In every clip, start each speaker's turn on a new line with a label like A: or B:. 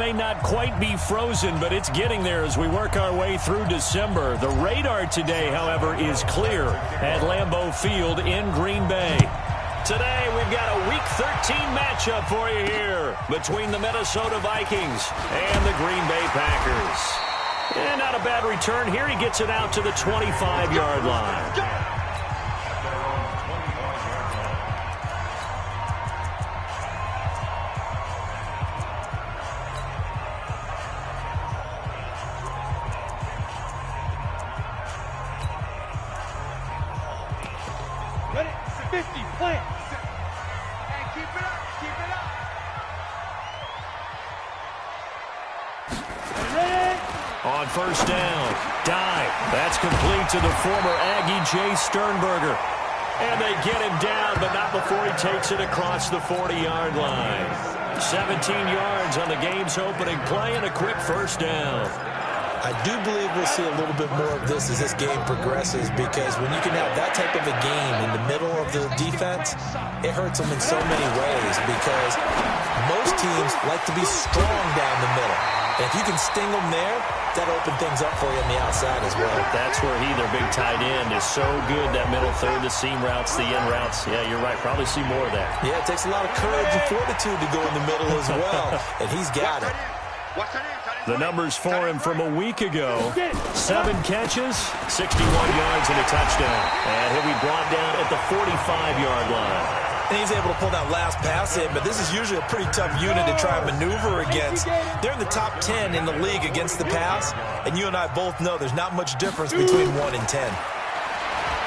A: May not quite be frozen, but it's getting there as we work our way through December. The radar today, however, is clear at Lambeau Field in Green Bay. Today, we've got a Week 13 matchup for you here between the Minnesota Vikings and the Green Bay Packers. And not a bad return here. He gets it out to the 25-yard line. On first down, dive. That's complete to the former Aggie Jay Sternberger. And they get him down, but not before he takes it across the 40-yard line. 17 yards on the game's opening play and a quick first down.
B: I do believe we'll see a little bit more of this as this game progresses, because when you can have that type of a game in the middle of the defense, it hurts them in so many ways, because most teams like to be strong down the middle. And if you can sting them there, that'll open things up for you on the outside as well.
A: That's where their big tight end, is so good, that middle third, the seam routes, the in routes. Yeah, you're right. Probably see more of that.
B: Yeah, it takes a lot of courage and fortitude to go in the middle as well, and he's got it.
A: The numbers for him from a week ago: 7 catches, 61 yards, and a touchdown. And he'll be brought down at the 45-yard line.
B: And he's able to pull that last pass in, but this is usually a pretty tough unit to try and maneuver against. They're in the top 10 in the league against the pass, and you and I both know there's not much difference between 1 and 10.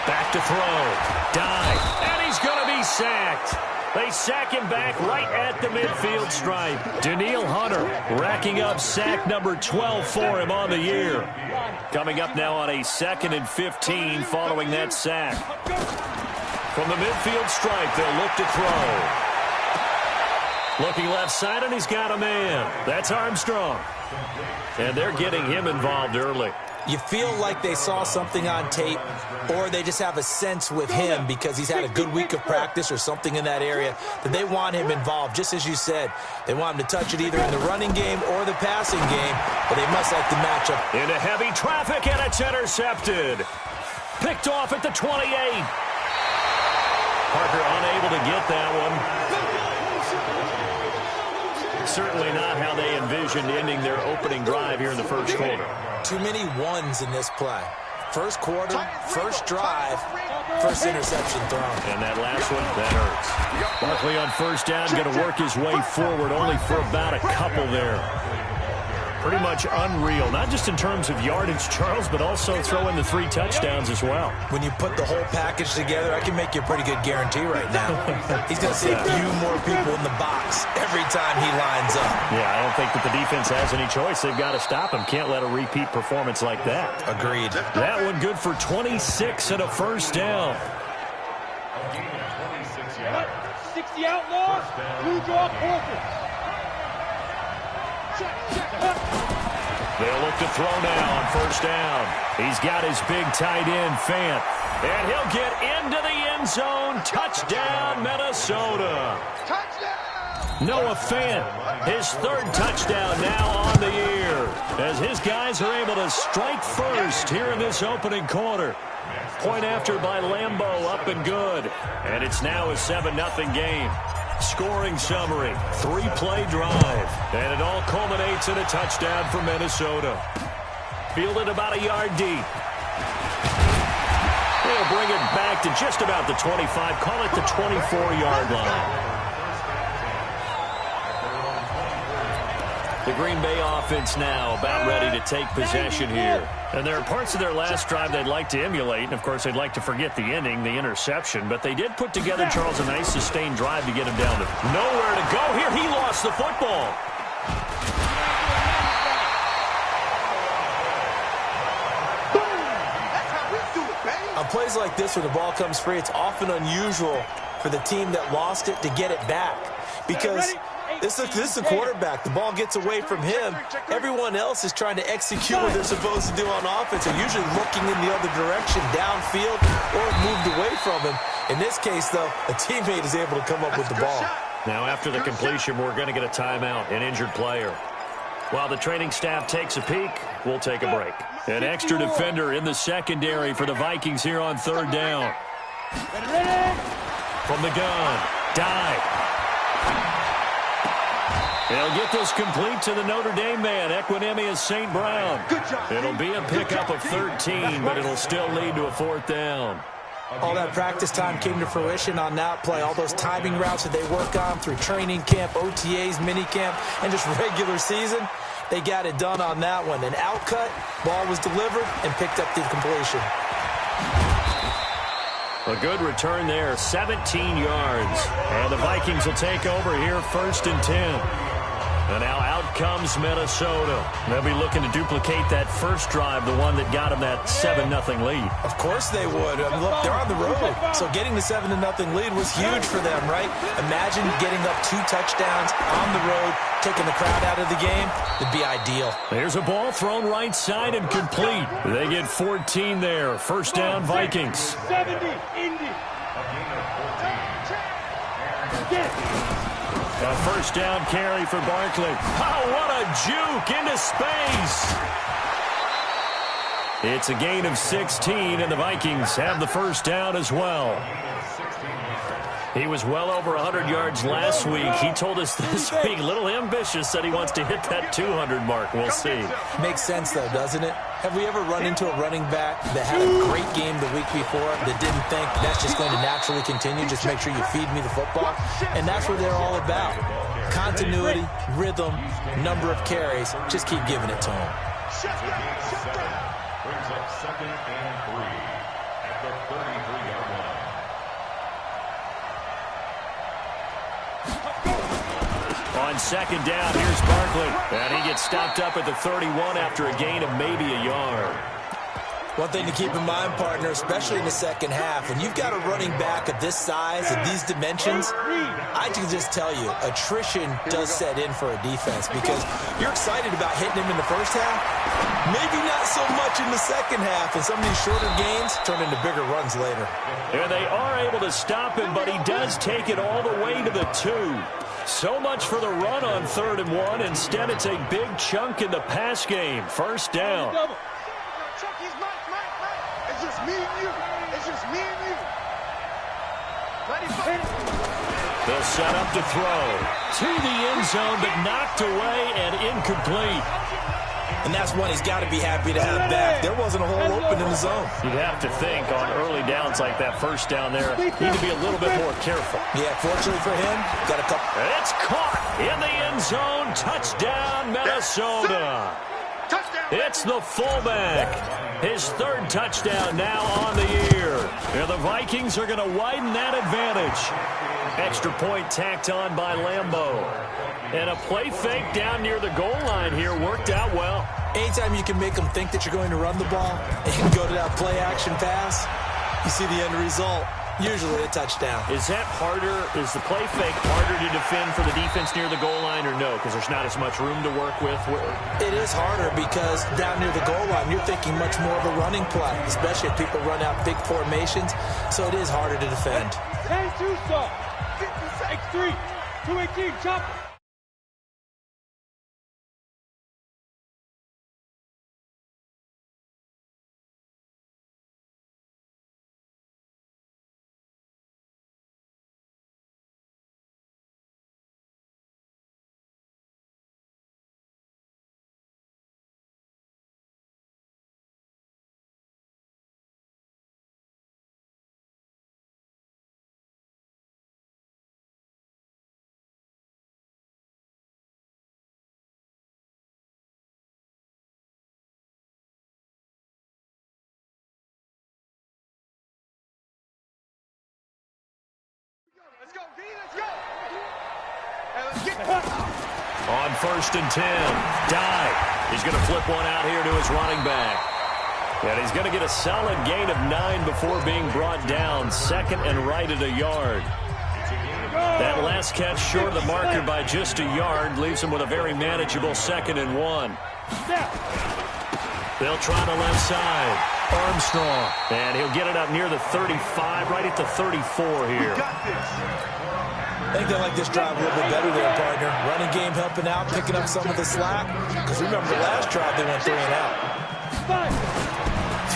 A: Back to throw. Dive. And he's going to be sacked. They sack him back right at the midfield stripe. Danielle Hunter racking up sack number 12 for him on the year. Coming up now on a 2nd and 15 following that sack. From the midfield stripe, they'll look to throw. Looking left side, and he's got a man. That's Armstrong. And they're getting him involved early.
B: You feel like they saw something on tape, or they just have a sense with him because he's had a good week of practice or something in that area that they want him involved. Just as you said, they want him to touch it either in the running game or the passing game, but they must like the matchup.
A: Into heavy traffic, and it's intercepted. Picked off at the 28. Parker unable to get that one. Certainly not how they envisioned ending their opening drive here in the first quarter.
B: Too many ones in this play. First quarter, first drive, first interception thrown.
A: And that last one, that hurts. Barkley on first down, going to work his way forward, only for about a couple there. Pretty much unreal, not just in terms of yardage, Charles, but also throw in the 3 touchdowns as well.
B: When you put the whole package together, I can make you a pretty good guarantee right now. He's going to see a few more people in the box every time he lines up.
A: Yeah, I don't think that the defense has any choice. They've got to stop him. Can't let a repeat performance like that.
B: Agreed.
A: That one good for 26 and a first down.
C: 60 outlaws, blue draw corpus.
A: They'll look to throw now on first down. He's got his big tight end, Fant. And he'll get into the end zone. Touchdown, Minnesota. Touchdown! Noah Fant, his 3rd touchdown now on the year, as his guys are able to strike first here in this opening quarter. Point after by Lambeau, up and good. And it's now a 7-0 game. Scoring summary, 3-play drive, and it all culminates in a touchdown for Minnesota. Fielded about a yard deep. They'll bring it back to just about the 25, call it the 24-yard line. The Green Bay offense now about ready to take possession here. And there are parts of their last drive they'd like to emulate, and of course they'd like to forget the ending, the interception. But they did put together, Charles, a nice sustained drive to get him down to nowhere to go. Here he lost the football.
B: On plays like this where the ball comes free, it's often unusual for the team that lost it to get it back, because this is the quarterback. The ball gets away from him. Everyone else is trying to execute what they're supposed to do on offense. They're usually looking in the other direction, downfield, or moved away from him. In this case, though, a teammate is able to come up with the ball.
A: Now, after the completion, we're going to get a timeout, an injured player. While the training staff takes a peek, we'll take a break. An extra defender in the secondary for the Vikings here on third down. From the gun, dive. They'll get this complete to the Notre Dame man, Equinemius St. Brown. It'll be a pickup of 13, but it'll still lead to a fourth down.
B: All that practice time came to fruition on that play. All those timing routes that they work on through training camp, OTAs, minicamp, and just regular season, they got it done on that one. An outcut, ball was delivered, and picked up the completion.
A: A good return there, 17 yards. And the Vikings will take over here, 1st and 10. And now out comes Minnesota. They'll be looking to duplicate that first drive, the one that got them that 7-0 lead.
B: Of course they would. I mean, look, they're on the road. So getting the 7-0 lead was huge for them, right? Imagine getting up 2 touchdowns on the road, taking the crowd out of the game. It'd be ideal.
A: There's a ball thrown right side and complete. They get 14 there. First down, Vikings.
C: 70, Indy.
A: A first down carry for Barkley. Oh, what a juke into space. It's a gain of 16, and the Vikings have the first down as well. He was well over 100 yards last week. He told us this week, a little ambitious, said he wants to hit that 200 mark. We'll see.
B: Makes sense, though, doesn't it? Have we ever run into a running back that had a great game the week before that didn't think that's just going to naturally continue? Just make sure you feed me the football. And that's what they're all about. Continuity, rhythm, number of carries. Just keep giving it to them.
D: Brings up 2nd and 3 at the 33-yard line.
A: On second down, here's Barkley. And he gets stopped up at the 31 after a gain of maybe a yard.
B: One thing to keep in mind, partner, especially in the second half, when you've got a running back of this size, of these dimensions, I can just tell you, attrition does set in for a defense because you're excited about hitting him in the first half, maybe not so much in the second half, and some of these shorter gains turn into bigger runs later.
A: And they are able to stop him, but he does take it all the way to the 2. So much for the run on 3rd and 1. Instead, it's a big chunk in the pass game. First down.
E: It's just me and you. It's just me and you.
A: They'll set up to throw. To the end zone, but knocked away and incomplete.
B: And that's one he's got to be happy to have back. There wasn't a hole open in the zone.
A: You'd have to think on early downs like that first down there, need to be a little bit more careful.
B: Yeah, fortunately for him, got a couple.
A: It's caught in the end zone. Touchdown, Minnesota. It's the fullback. His 3rd touchdown now on the year. And the Vikings are going to widen that advantage. Extra point tacked on by Lambeau. And a play fake down near the goal line here worked out well.
B: Anytime you can make them think that you're going to run the ball and go to that play-action pass, you see the end result. Usually a touchdown.
A: Is that harder? Is the play fake harder to defend for the defense near the goal line or no? Because there's not as much room to work with?
B: It is harder because down near the goal line, you're thinking much more of a running play, especially if people run out big formations. So it is harder to defend.
C: 10-2 stop. X3. 218. Chop.
E: Let's go, V, let's go. Hey, let's get
A: On 1st and 10, dive. He's going to flip one out here to his running back. And he's going to get a solid gain of 9 before being brought down. 2nd and right at a yard. That last catch short of the marker by just a yard leaves him with a very manageable 2nd and 1. They'll try the left side. Armstrong. And he'll get it up near the 35, right at the 34 here.
B: I think they like this drive a little bit better there, partner. Running game helping out, picking up some of the slack. Because remember, the last drive they went 3 and out.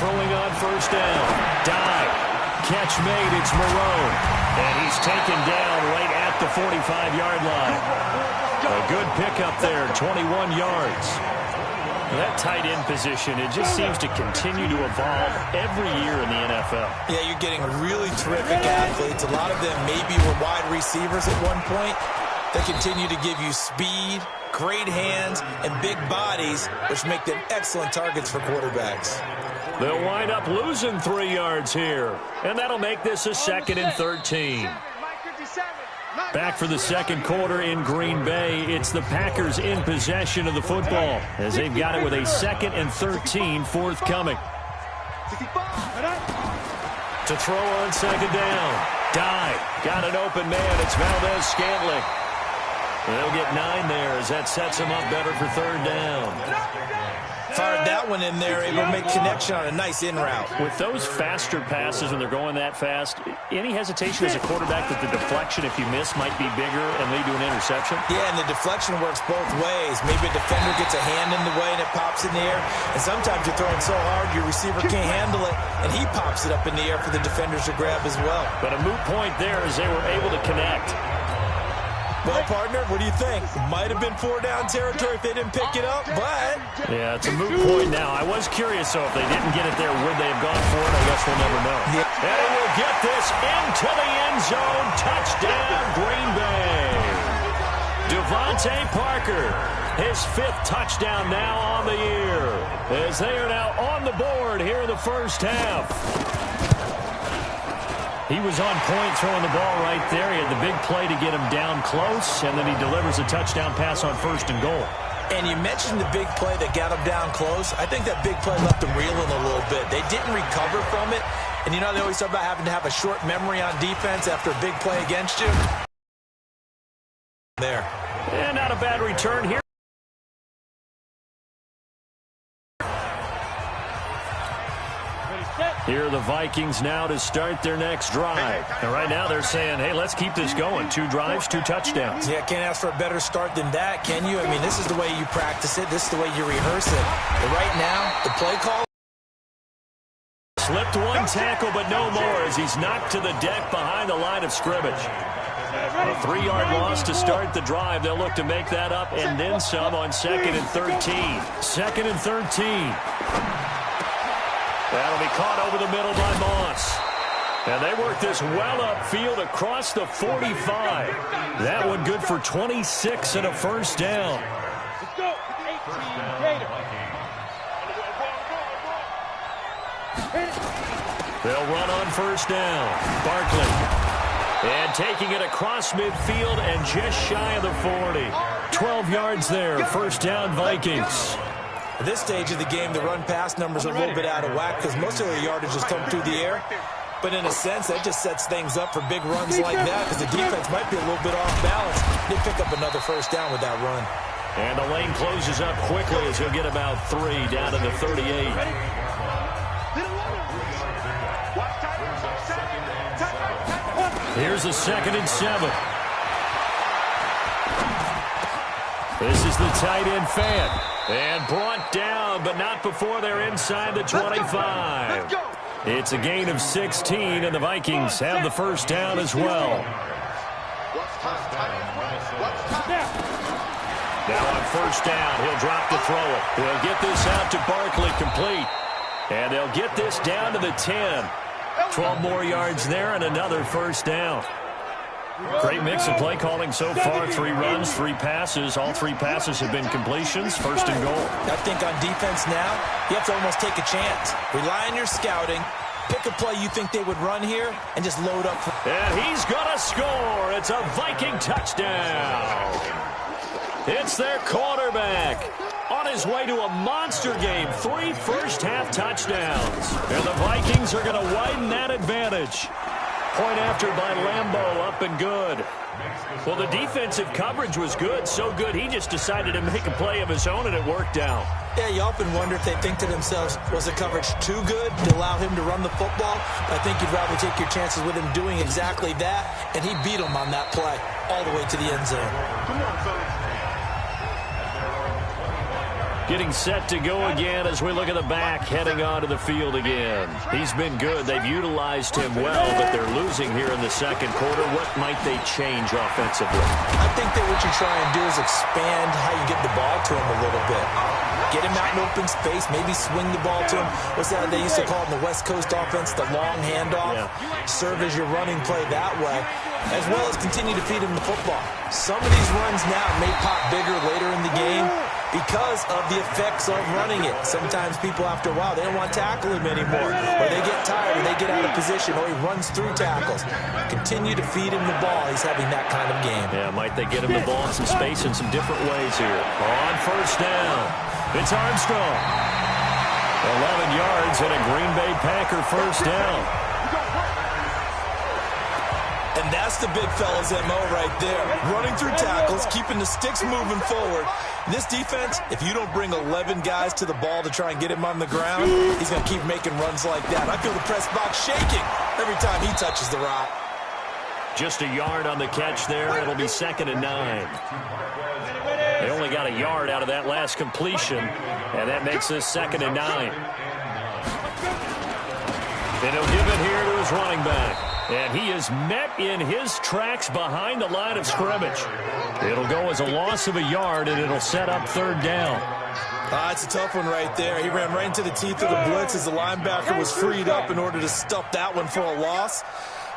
A: Throwing on first down. Dive. Catch made. It's Marone. And he's taken down right at the 45-yard line. A good pickup there, 21 yards. That tight end position, it just seems to continue to evolve every year in the NFL.
B: Yeah, you're getting really terrific athletes. A lot of them maybe were wide receivers at one point. They continue to give you speed, great hands, and big bodies, which make them excellent targets for quarterbacks.
A: They'll wind up losing 3 yards here, and that'll make this a 2nd and 13. Back for the second quarter in Green Bay. It's the Packers in possession of the football as they've got it with a 2nd and 13 forthcoming. To throw on second down. Dive. Got an open man. It's Valdez-Scantling. They'll get 9 there as that sets them up better for 3rd down.
B: Fired that one in there, able to make connection on a nice in route.
A: With those faster passes when they're going that fast, any hesitation as a quarterback that the deflection, if you miss, might be bigger and lead to an interception?
B: Yeah, and the deflection works both ways. Maybe a defender gets a hand in the way and it pops in the air. And sometimes you're throwing so hard your receiver can't handle it, and he pops it up in the air for the defenders to grab as well.
A: But a moot point there as they were able to connect.
B: Well, partner, what do you think? Might have been 4-down territory if they didn't pick it up, but...
A: Yeah, it's a moot point now. I was curious, so if they didn't get it there, would they have gone for it? I guess we'll never know.
B: Yeah.
A: And he will get this into the end zone. Touchdown, Green Bay. Devontae Parker, his 5th touchdown now on the year, as they are now on the board here in the first half. He was on point throwing the ball right there. He had the big play to get him down close, and then he delivers a touchdown pass on 1st and goal.
B: And you mentioned the big play that got him down close. I think that big play left him reeling a little bit. They didn't recover from it. And you know, they always talk about having to have a short memory on defense after a big play against you. There.
A: And not a bad return here. Here are the Vikings now to start their next drive. And right now they're saying, hey, let's keep this going. 2 drives, 2 touchdowns.
B: Yeah, can't ask for a better start than that, can you? I mean, this is the way you practice it. This is the way you rehearse it. But right now, the play call.
A: Slipped one tackle, but no more as he's knocked to the deck behind the line of scrimmage. A 3-yard loss to start the drive. They'll look to make that up and then some on 2nd and 13. 2nd and 13. That'll be caught over the middle by Moss. And they work this well upfield across the 45. That one good for 26 and a first down.
C: Let's go. 18 Gator.
A: They'll run on first down. Barkley. And taking it across midfield and just shy of the 40. 12 yards there. First down, Vikings.
B: At this stage of the game, the run-pass numbers are a little bit out of whack because most of their yardage has come through the air. But in a sense, that just sets things up for big runs like that because the defense might be a little bit off balance. They pick up another first down with that run.
A: And the lane closes up quickly as he'll get about 3 down to the 38. Here's a 2nd and 7. This is the tight end Fan. And brought down, but not before they're inside the 25. It's a gain of 16, and the Vikings have the first down as well. Now on first down, he'll drop to throw it. They'll get this out to Barkley, complete. And they'll get this down to the 10. 12 more yards there and another first down. Great mix of play calling so far. 3 runs, 3 passes. All 3 passes have been completions. 1st and goal.
B: I think on defense now, you have to almost take a chance. Rely on your scouting. Pick a play you think they would run here and just load up.
A: And he's going to score. It's a Viking touchdown. It's their quarterback. On his way to a monster game. 3 first-half touchdowns. And the Vikings are going to widen that advantage. Point after by Lambeau, up and good. Well, the defensive coverage was good, so good he just decided to make a play of his own, and it worked out.
B: Yeah, you often wonder if they think to themselves, was the coverage too good to allow him to run the football? I think you'd rather take your chances with him doing exactly that, and he beat him on that play all the way to the end zone.
E: Come on, fellas.
A: Getting set to go again as we look at the back, heading onto the field again. He's been good. They've utilized him well, but they're losing here in the second quarter. What might they change offensively?
B: I think that what you try and do is expand how you get the ball to him a little bit. Get him out in open space, maybe swing the ball to him. What's that they used to call in the West Coast offense, the long handoff? Yeah. Serve as your running play that way, as well as continue to feed him the football. Some of these runs now may pop bigger later in the game because of the effects of running it. Sometimes people, after a while, they don't want to tackle him anymore, or they get tired, or they get out of position, or he runs through tackles. Continue to feed him the ball. He's having that kind of game.
A: Yeah, might they get him the ball in some space in some different ways here. On first down, it's Armstrong. 11 yards and a Green Bay Packer first down.
B: And that's the big fella's MO right there. Running through tackles, keeping the sticks moving forward. This defense, if you don't bring 11 guys to the ball to try and get him on the ground, he's going to keep making runs like that. I feel the press box shaking every time he touches the rock.
A: Just a yard on the catch there. It'll be 2nd and 9. They only got a yard out of that last completion, and that makes this 2nd and 9. And he'll give it here to his running back. And he is met in his tracks behind the line of scrimmage. It'll go as a loss of a yard, and it'll set up 3rd down.
B: It's a tough one right there. He ran right into the teeth of the blitz as the linebacker was freed up in order to stuff that one for a loss.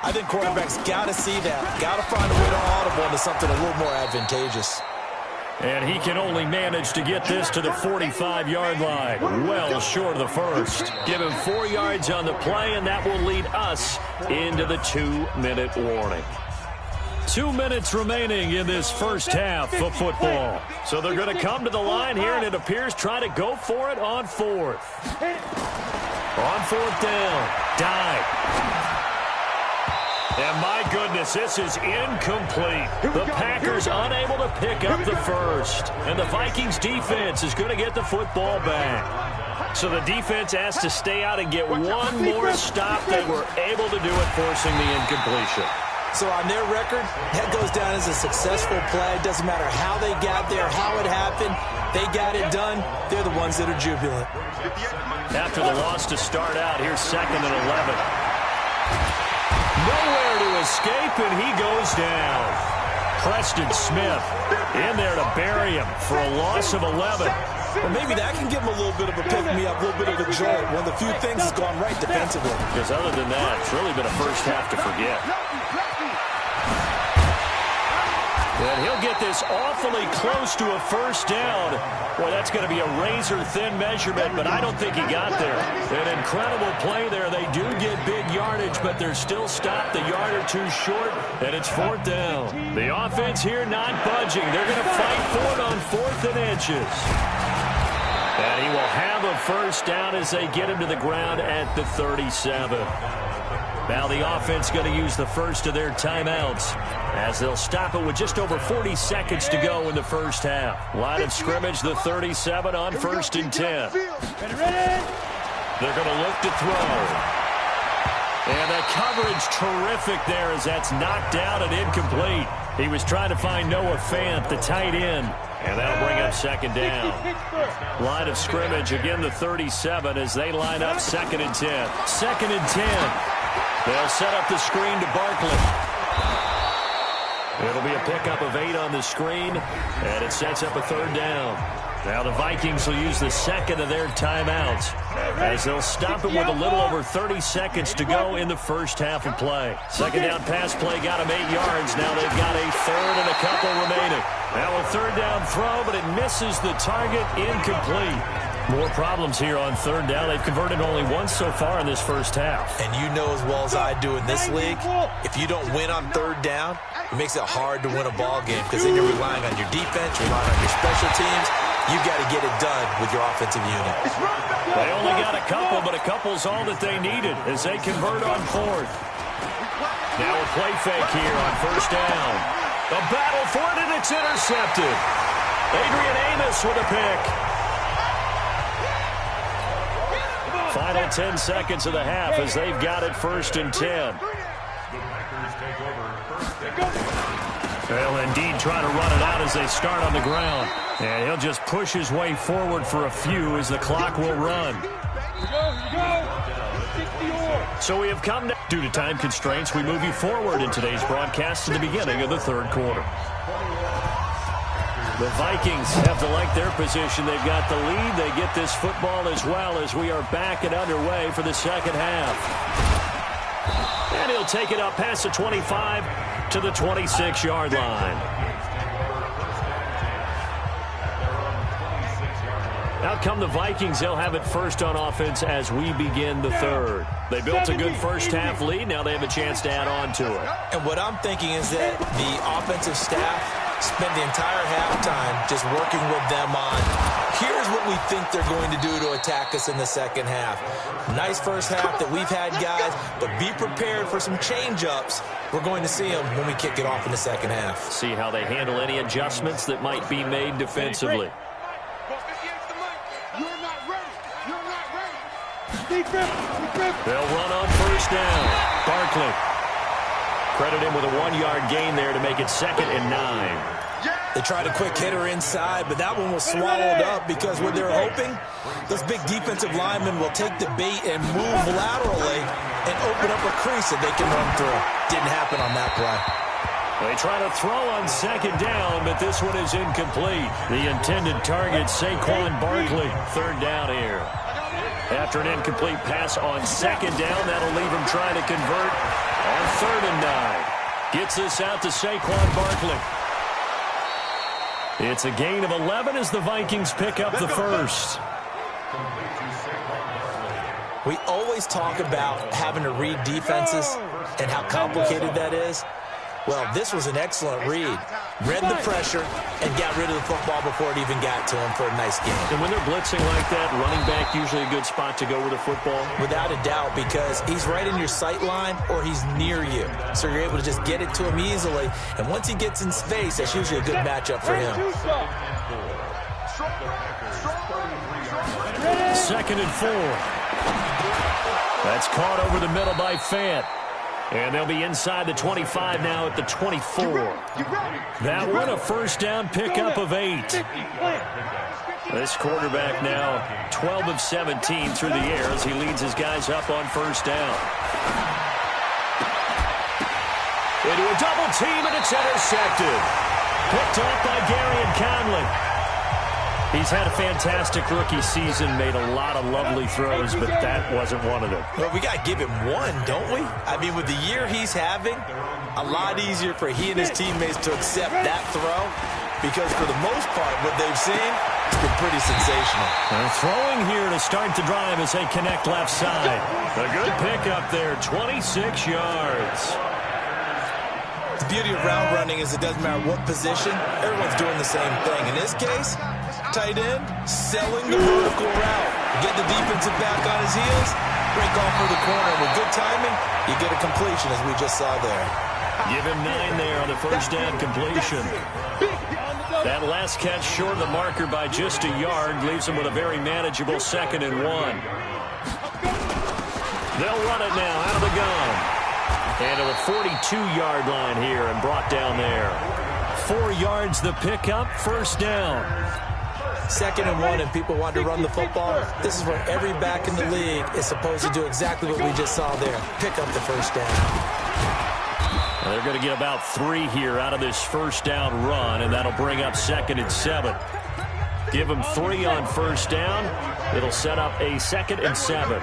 B: I think quarterbacks got to see that. Got to find a way to audible into something a little more advantageous.
A: And he can only manage to get this to the 45-yard line. Well short of the first. Give him 4 yards on the play, and that will lead us into the 2-minute warning. 2 minutes remaining in this first half of football. So they're going to come to the line here, and it appears try to go for it on 4th. On 4th down. Dive. And my goodness, this is incomplete. The Packers unable to pick up the first. And the Vikings defense is going to get the football back. So the defense has to stay out and get one more stop. They were able to do it, forcing the incompletion.
B: So on their record, that goes down as a successful play. It doesn't matter how they got there, how it happened. They got it done. They're the ones that are jubilant.
A: After the loss to start out, here's 2nd and 11. Nowhere to escape, and he goes down. Preston Smith in there to bury him for a loss of 11.
B: Well, maybe that can give him a little bit of a pick-me-up, a little bit of a jolt. One of the few things has gone right defensively.
A: Because other than that, it's really been a first half to forget. And he'll get this awfully close to a first down. Boy, that's going to be a razor-thin measurement, but I don't think he got there. An incredible play there. They do get big yardage, but they're still stopped a yard or two short, and it's 4th down. The offense here not budging. They're going to fight for it on 4th and inches. And he will have a first down as they get him to the ground at the 37. Now the offense going to use the first of their timeouts as they'll stop it with just over 40 seconds to go in the first half. Line of scrimmage, the 37 on 1st and 10. They're going to look to throw. And the coverage terrific there as that's knocked down and incomplete. He was trying to find Noah Fant, the tight end. And that'll bring up 2nd down. Line of scrimmage, again the 37 as they line up 2nd and 10. 2nd and 10. They'll set up the screen to Barkley. It'll be a pickup of 8 on the screen, and it sets up a 3rd down. Now the Vikings will use the 2nd of their timeouts as they'll stop it with a little over 30 seconds to go in the first half of play. 2nd down pass play got them 8 yards. Now they've got a 3rd and a couple remaining. Now a 3rd down throw, but it misses the target, incomplete. More problems here on 3rd down. They've converted only once so far in this first half.
B: And you know as well as I do in this league, if you don't win on 3rd down, it makes it hard to win a ball game because then you're relying on your defense, you're relying on your special teams. You've got to get it done with your offensive unit.
A: They only got a couple, but a couple's all that they needed as they convert on 4th. Now a play fake here on first down. A battle for it, and it's intercepted. Adrian Amos with a pick. Final 10 seconds of the half as they've got it 1st and 10. They'll indeed try to run it out as they start on the ground. And he'll just push his way forward for a few as the clock will run. So we have come to, due to time constraints, we move you forward in today's broadcast to the beginning of the 3rd quarter. The Vikings have to like their position. They've got the lead. They get this football as well as we are back and underway for the 2nd half. And he'll take it up past the 25 to the 26-yard line. Out come the Vikings. They'll have it first on offense as we begin the 3rd. They built a good first-half lead. Now they have a chance to add on to it.
B: And what I'm thinking is that the offensive staff spent the entire halftime just working with them on, here's what we think they're going to do to attack us in the 2nd half. Nice first half that we've had, guys, but be prepared for some change-ups. We're going to see them when we kick it off in the 2nd half.
A: See how they handle any adjustments that might be made defensively. They'll run on first down. Barkley. Credit him with a 1-yard gain there to make it 2nd and 9.
B: They tried a quick hitter inside, but that one was swallowed up because what they're hoping, those big defensive linemen will take the bait and move laterally and open up a crease that they can run through. Didn't happen on that play.
A: They try to throw on 2nd down, but this one is incomplete. The intended target, Saquon Barkley. 3rd down here. After an incomplete pass on 2nd down, that'll leave him trying to convert on 3rd and 9. Gets this out to Saquon Barkley. It's a gain of 11 as the Vikings pick up the first.
B: We always talk about having to read defenses and how complicated that is. Well, this was an excellent read. Read the pressure and got rid of the football before it even got to him for a nice game.
A: And when they're blitzing like that, running back usually a good spot to go with a football?
B: Without a doubt, because he's right in your sight line or he's near you. So you're able to just get it to him easily. And once he gets in space, that's usually a good matchup for him.
A: 2nd and 4. That's caught over the middle by Fant. And they'll be inside the 25 now at the 24. That one a first down pickup of 8. This quarterback now 12 of 17 through the air as he leads his guys up on first down. Into a double team, and it's intercepted. Picked up by Gary Conley. He's had a fantastic rookie season, made a lot of lovely throws, but that wasn't one of them.
B: Well, we got to give him one, don't we? I mean, with the year he's having, a lot easier for he and his teammates to accept that throw because for the most part, what they've seen, it's been pretty sensational.
A: They're throwing here to start the drive as they connect left side. A good pickup there, 26 yards.
B: The beauty of route running is it doesn't matter what position, everyone's doing the same thing. In this case, tight end, selling the vertical route. Get the defensive back on his heels, break off for the corner. With good timing, you get a completion as we just saw there.
A: Give him 9 there on the first down completion. That last catch short of the marker by just a yard leaves him with a very manageable 2nd and 1. They'll run it now out of the gun. And to the 42-yard line here and brought down there. 4 yards the pickup, first down.
B: 2nd and 1 and people want to run the football. This is where every back in the league is supposed to do exactly what we just saw there. Pick up the first down.
A: Well, they're going to get about 3 here out of this first down run, and that'll bring up 2nd and 7. Give them 3 on first down. It'll set up a 2nd and 7.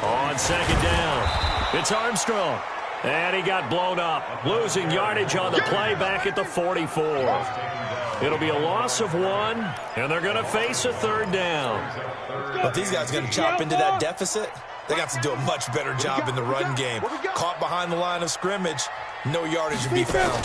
A: On 2nd down, it's Armstrong. And he got blown up, losing yardage on the play back at the 44. It'll be a loss of 1, and they're going to face a 3rd down.
B: But these guys are going to chop into that deficit. They got to do a much better job in the run game. Caught behind the line of scrimmage, no yardage to be found.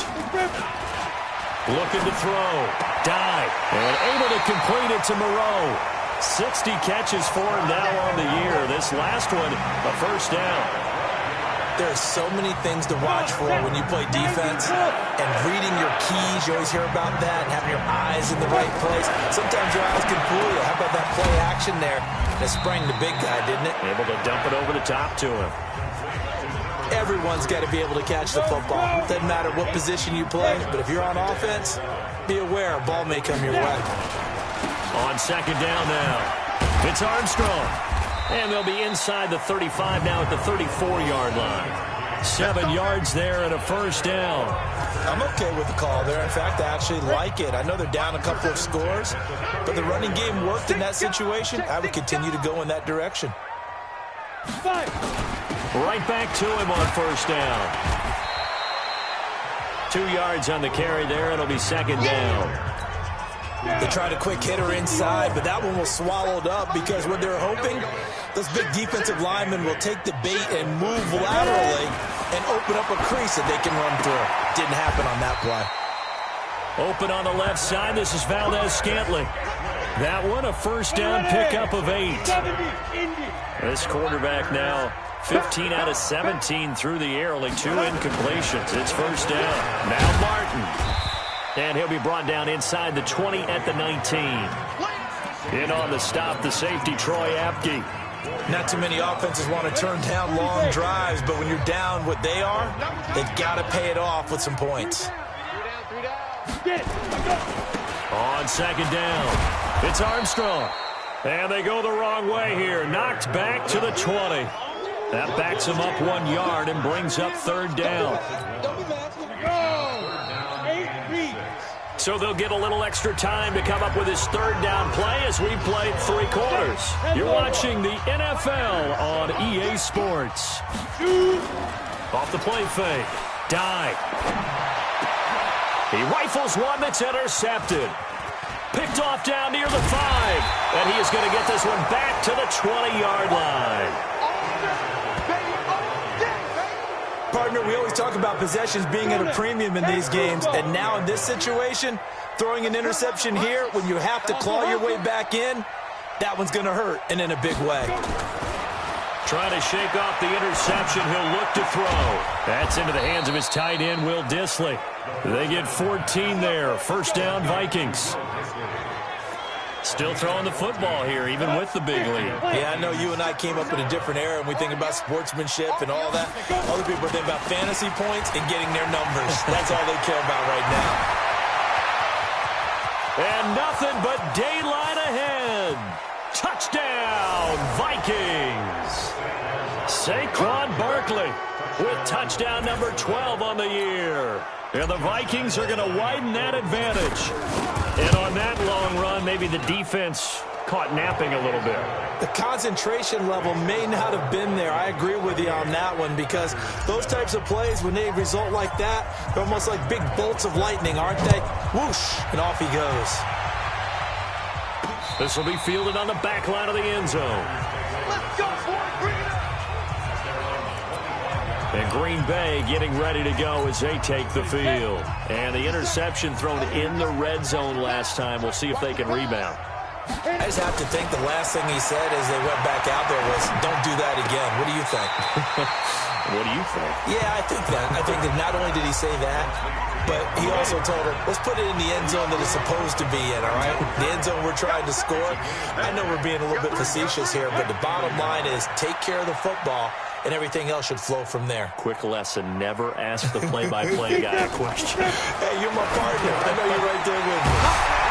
A: Looking to throw, dive, and able to complete it to Moreau. 60 catches for him now on the year. This last one, a first down.
B: There are so many things to watch for when you play defense, and reading your keys, you always hear about that, and having your eyes in the right place. Sometimes your eyes can fool you. How about that play action there? That sprang the big guy, didn't it?
A: Able to dump it over the top to him.
B: Everyone's got to be able to catch the football. Doesn't matter what position you play, but if you're on offense, be aware a ball may come your way.
A: On second down now, it's Armstrong. And they'll be inside the 35 now at the 34-yard line. 7 yards there and a first down.
B: I'm okay with the call there. In fact, I actually like it. I know they're down a couple of scores, but the running game worked in that situation. I would continue to go in that direction.
A: Right back to him on first down. 2 yards on the carry there. It'll be second down.
B: They tried a quick hitter inside, but that one was swallowed up because what they're hoping, those big defensive linemen will take the bait and move laterally and open up a crease that they can run through. Didn't happen on that play.
A: Open on the left side. This is Valdez-Scantling. That one, a first down pickup of 8. This quarterback now 15 out of 17 through the air, only 2 incompletions. It's first down. Now Martin. And he'll be brought down inside the 20 at the 19. In on the stop, the safety, Troy Apke.
B: Not too many offenses want to turn down long drives, but when you're down what they are, they've got to pay it off with some points.
A: On second down, it's Armstrong. And they go the wrong way here. Knocked back to the 20. That backs him up 1 yard and brings up third down. So they'll get a little extra time to come up with his third down play as we played 3 quarters. You're watching the NFL on EA Sports. Off the play fake. Dive. He rifles one that's intercepted. Picked off down near the 5. And he is going to get this one back to the 20-yard line.
B: Partner, we always talk about possessions being at a premium in these games, and now in this situation, throwing an interception here when you have to claw your way back in, that one's going to hurt, and in a big way.
A: Trying to shake off the interception. He'll look to throw. That's into the hands of his tight end, Will Dissly. They get 14 there. First down, Vikings. Still throwing the football here, even with the big lead.
B: Yeah, I know you and I came up in a different era, and we think about sportsmanship and all that. Other people think about fantasy points and getting their numbers. That's all they care about right now.
A: And nothing but daylight ahead. Touchdown, Vikings. Saquon Barkley with touchdown number 12 on the year. And the Vikings are going to widen that advantage. And on that long run, maybe the defense caught napping a little bit.
B: The concentration level may not have been there. I agree with you on that one because those types of plays, when they result like that, they're almost like big bolts of lightning, aren't they? Whoosh, and off he goes.
A: This will be fielded on the back line of the end zone.
E: Let's go, boy. Bring it up.
A: And Green Bay getting ready to go as they take the field. And the interception thrown in the red zone last time. We'll see if they can rebound.
B: I just have to think the last thing he said as they went back out there was, don't do that again. What do you think?
A: What do you think?
B: Yeah, I think that. I think that not only did he say that, but he also told her, let's put it in the end zone that it's supposed to be in, all right? The end zone we're trying to score. I know we're being a little bit facetious here, but the bottom line is take care of the football, and everything else should flow from there.
A: Quick lesson, never ask the play-by-play guy a question.
B: Hey, you're my partner. I know you're right there with me.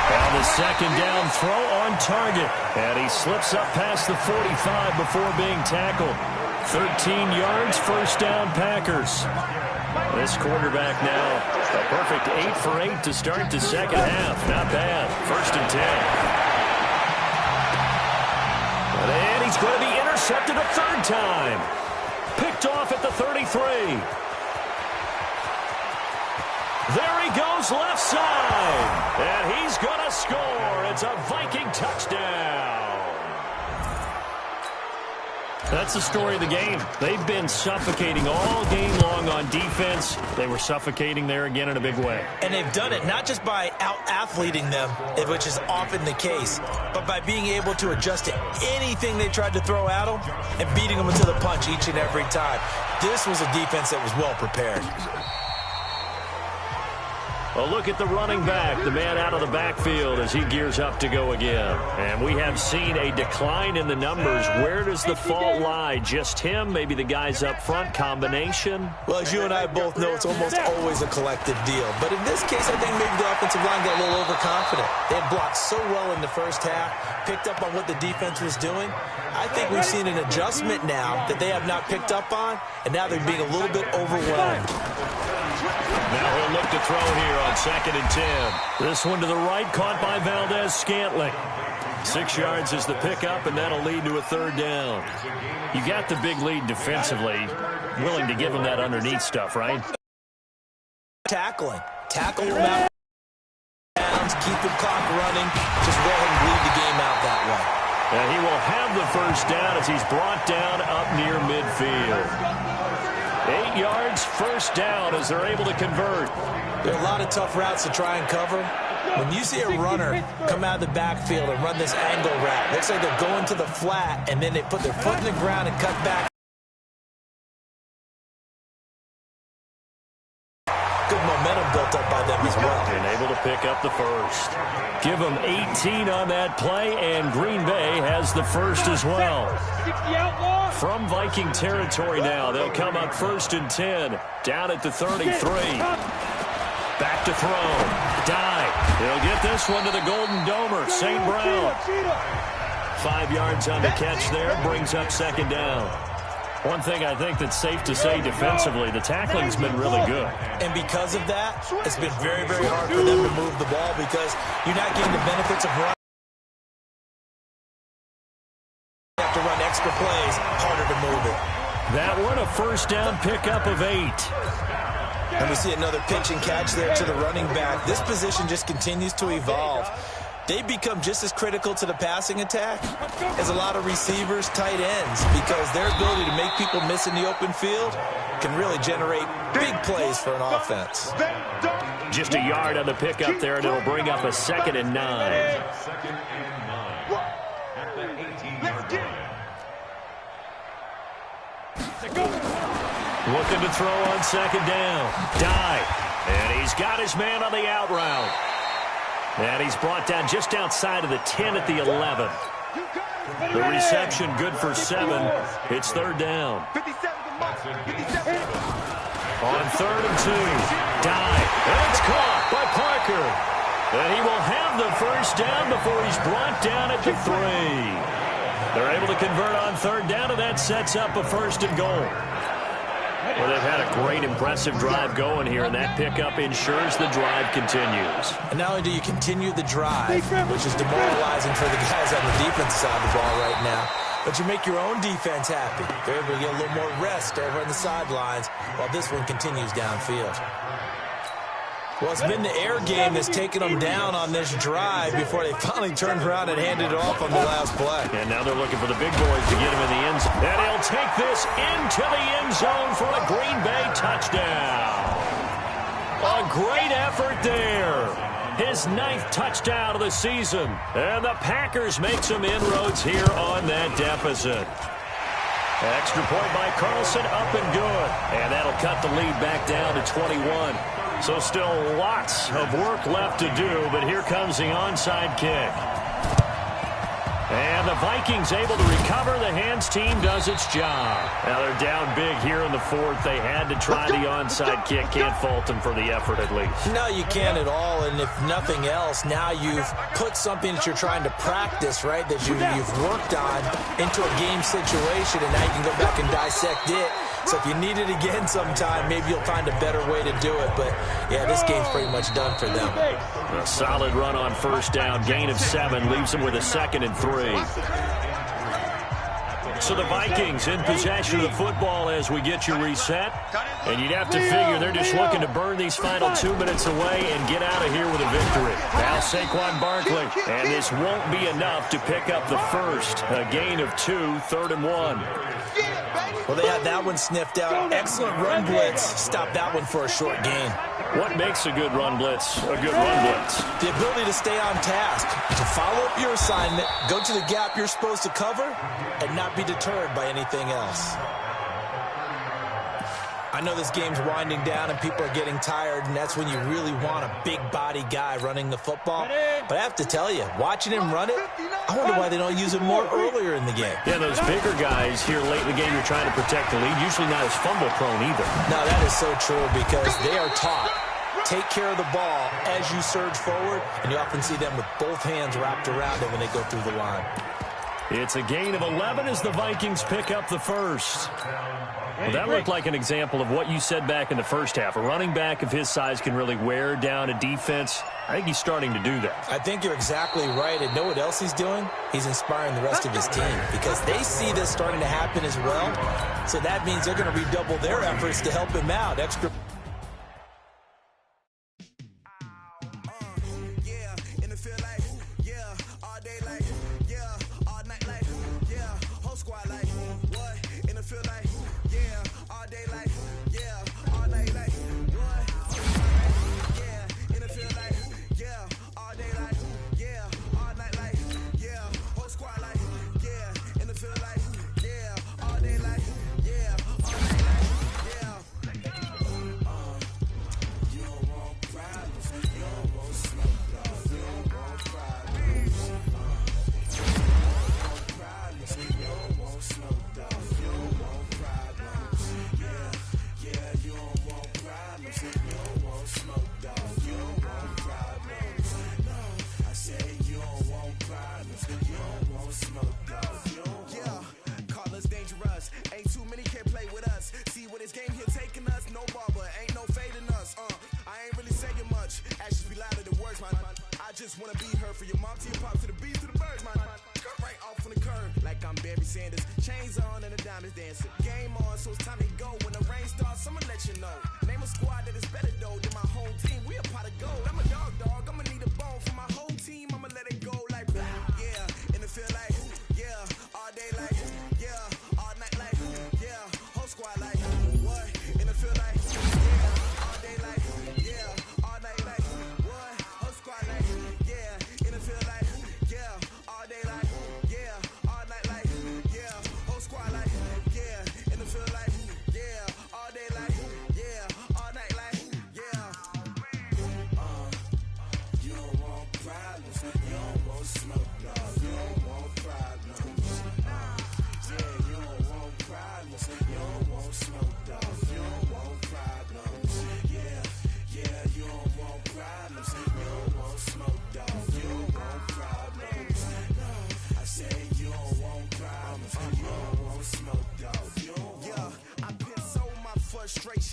A: And the second down throw on target. And he slips up past the 45 before being tackled. 13 yards, first down, Packers. This quarterback now, a perfect 8 for 8 to start the second half. Not bad. First and 10. And he's going to be intercepted a third time. Picked off at the 33. There he goes left side. And he's going to score. It's a Viking touchdown. That's the story of the game. They've been suffocating all game long on defense. They were suffocating there again in a big way.
B: And they've done it not just by out-athleting them, which is often the case, but by being able to adjust to anything they tried to throw at them and beating them into the punch each and every time. This was a defense that was well prepared.
A: A look at the running back, the man out of the backfield as he gears up to go again. And we have seen a decline in the numbers. Where does the fault lie? Just him? Maybe the guys up front? Combination?
B: Well, as you and I both know, it's almost always a collective deal. But in this case, I think maybe the offensive line got a little overconfident. They had blocked so well in the first half, picked up on what the defense was doing. I think we've seen an adjustment now that they have not picked up on, and now they're being a little bit overwhelmed.
A: Now he'll look to throw here on 2nd and 10. This one to the right, caught by Valdez-Scantling. 6 yards is the pickup, and that'll lead to a 3rd down. You got the big lead defensively. Willing to give him that underneath stuff, right?
B: Tackling. Tackle him out. Keep the clock running. Just go ahead and bleed the game out that way.
A: And he will have the 1st down as he's brought down up near midfield. 8 yards, 1st down as they're able to convert.
B: There are a lot of tough routes to try and cover. When you see a runner come out of the backfield and run this angle route, looks like they're going to the flat, and then they put their foot in the ground and cut back. Good momentum built up by them as well.
A: And able to pick up the 1st. Give them 18 on that play, and Green Bay has the 1st as well. From Viking territory now, they'll come up 1st and 10. Down at the 33. Back to throw. Dive. He'll get this one to the Golden Domer, St. Brown. 5 yards on the catch there, brings up 2nd down. One thing I think that's safe to say defensively, the tackling's been really good.
B: And because of that, it's been very, very hard for them to move the ball because you're not getting the benefits of running. You have to run extra plays, harder to move it.
A: That one, a 1st down pickup of 8.
B: And we see another pitch and catch there to the running back. This position just continues to evolve. They become just as critical to the passing attack as a lot of receivers, tight ends, because their ability to make people miss in the open field can really generate big plays for an offense.
A: Just a yard on the pickup there, and it'll bring up a 2nd and 9.
D: 2nd and 9 at the 18-yard line.
A: Looking to throw on 2nd down. Dive. And he's got his man on the out route. And he's brought down just outside of the 10 at the 11. The reception good for 7. It's 3rd down. On 3rd and 2. Dive. And it's caught by Parker. And he will have the 1st down before he's brought down at the 3. They're able to convert on 3rd down, and that sets up a 1st and goal. Well, they've had a great, impressive drive going here, and that pickup ensures the drive continues.
B: And not only do you continue the drive, which is demoralizing for the guys on the defensive side of the ball right now, but you make your own defense happy. They're able to get a little more rest over on the sidelines while this one continues downfield. Well, it's been the air game that's taken them down on this drive before they finally turned around and handed it off on the last play.
A: And now they're looking for the big boys to get him in the end zone. And he'll take this into the end zone for a Green Bay touchdown. A great effort there. His 9th touchdown of the season. And the Packers make some inroads here on that deficit. Extra point by Carlson, up and good. And that'll cut the lead back down to 21. So still lots of work left to do, but here comes the onside kick. And the Vikings able to recover. The hands team does its job. Now they're down big here in the 4th. They had to try the onside kick. Can't fault them for the effort at least.
B: No, you can't at all. And if nothing else, now you've put something that you're trying to practice, right, that you've worked on into a game situation, and now you can go back and dissect it. So if you need it again sometime, maybe you'll find a better way to do it. But, yeah, this game's pretty much done for them.
A: A solid run on 1st down. Gain of 7 leaves them with a 2nd and 3. So the Vikings in possession of the football as we get you reset. And you'd have to figure they're just looking to burn these final 2 minutes away and get out of here with a victory. Now Saquon Barkley. And this won't be enough to pick up the first. A gain of 2, 3rd and 1.
B: Well, they had that one sniffed out. Excellent run blitz. Stop that one for a short gain.
A: What makes a good run blitz a good run blitz?
B: The ability to stay on task, to follow up your assignment, go to the gap you're supposed to cover, and not be deterred by anything else. I know this game's winding down and people are getting tired, and that's when you really want a big body guy running the football. But I have to tell you, watching him run it, I wonder why they don't use him more earlier in the game.
A: Yeah, those bigger guys here late in the game, you're trying to protect the lead, usually not as fumble prone either.
B: No, that is so true because they are taught. Take care of the ball as you surge forward, and you often see them with both hands wrapped around it when they go through the line.
A: It's a gain of 11 as the Vikings pick up the first. Well, that looked like an example of what you said back in the first half. A running back of his size can really wear down a defense. I think he's starting to do that.
B: I think you're exactly right. And know what else he's doing? He's inspiring the rest of his team because they see this starting to happen as well. So that means they're going to redouble their efforts to help him out. Extra.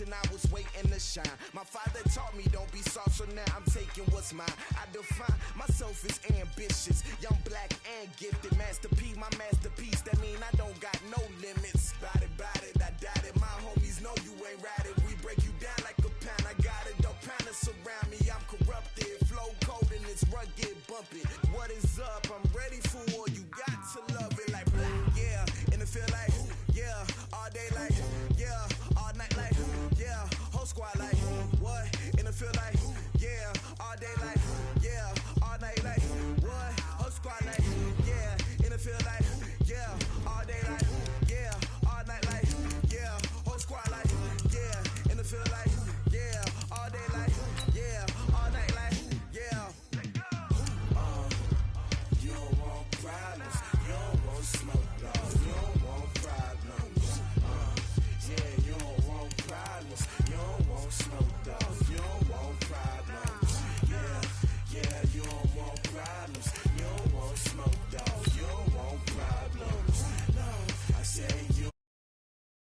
F: I was waiting to shine. My father taught me don't be soft, so now I'm taking what's mine. I define myself as ambitious, young, black, and gifted. Master P, my masterpiece. That mean I don't got no limits. Bout it, I doubt it. My homies know you ain't ratted. We break you down like a pound. I got it, don't pound us around me. I'm corrupted, flow cold and it's rugged, bumpy. What is up? I'm ready for